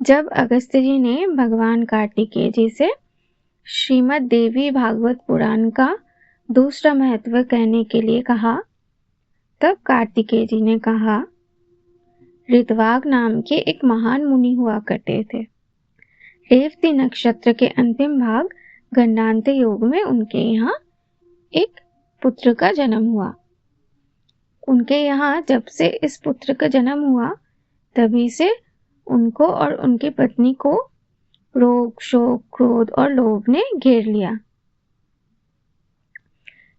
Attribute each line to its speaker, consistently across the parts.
Speaker 1: जब अगस्त्य जी ने भगवान कार्तिकेय जी से श्रीमद् देवी भागवत पुराण का दूसरा महत्व कहने के लिए कहा, तब कार्तिकेय जी ने कहा, ऋतवाग नाम के एक महान मुनि हुआ करते थे। रेवती नक्षत्र के अंतिम भाग गंडांत योग में उनके यहाँ एक पुत्र का जन्म हुआ। उनके यहाँ जब से इस पुत्र का जन्म हुआ, तभी से उनको और उनकी पत्नी को रोग, शोक, क्रोध और लोभ ने घेर लिया।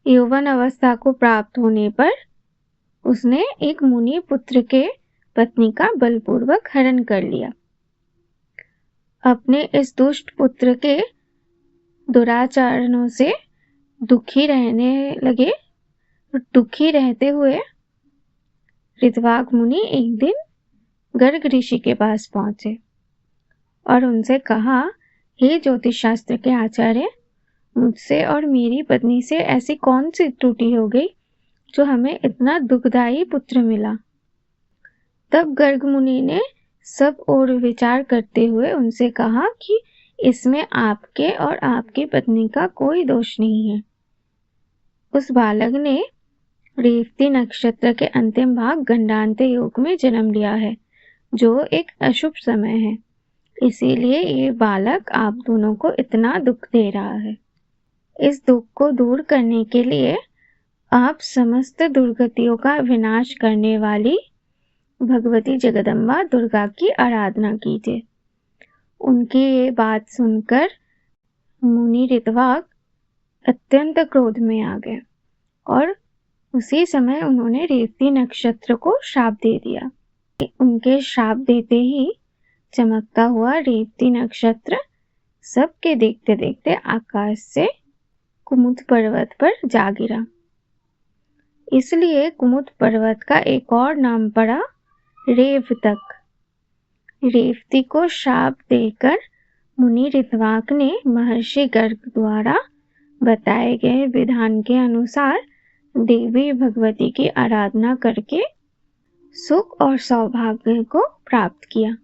Speaker 1: यौवन अवस्था को प्राप्त होने पर उसने एक मुनि पुत्र के पत्नी का बलपूर्वक हरण कर लिया। अपने इस दुष्ट पुत्र के दुराचरणों से दुखी रहते हुए ऋतवाग मुनि एक दिन गर्ग ऋषि के पास पहुंचे और उनसे कहा, हे ज्योतिष शास्त्र के आचार्य, मुझसे और मेरी पत्नी से ऐसी कौन सी त्रुटि हो गई जो हमें इतना दुखदायी पुत्र मिला। तब गर्ग मुनि ने सब ओर विचार करते हुए उनसे कहा कि इसमें आपके और आपकी पत्नी का कोई दोष नहीं है। उस बालक ने रेवती नक्षत्र के अंतिम भाग गंडांत योग में जन्म लिया है, जो एक अशुभ समय है। इसीलिए ये बालक आप दोनों को इतना दुख दे रहा है। इस दुख को दूर करने के लिए आप समस्त दुर्गतियों का विनाश करने वाली भगवती जगदम्बा दुर्गा की आराधना कीजिए। उनकी ये बात सुनकर मुनि ऋतवाग अत्यंत क्रोध में आ गए और उसी समय उन्होंने रेवती नक्षत्र को श्राप दे दिया। उनके श्राप देते ही चमकता हुआ रेवती नक्षत्र सबके देखते देखते आकाश से कुमुद पर्वत पर जा गिरा। इसलिए कुमुद पर्वत का एक और नाम पड़ा रेवतक। रेवती को शाप देकर मुनि ऋतवाक ने महर्षि गर्ग द्वारा बताए गए विधान के अनुसार देवी भगवती की आराधना करके सुख और सौभाग्य को प्राप्त किया।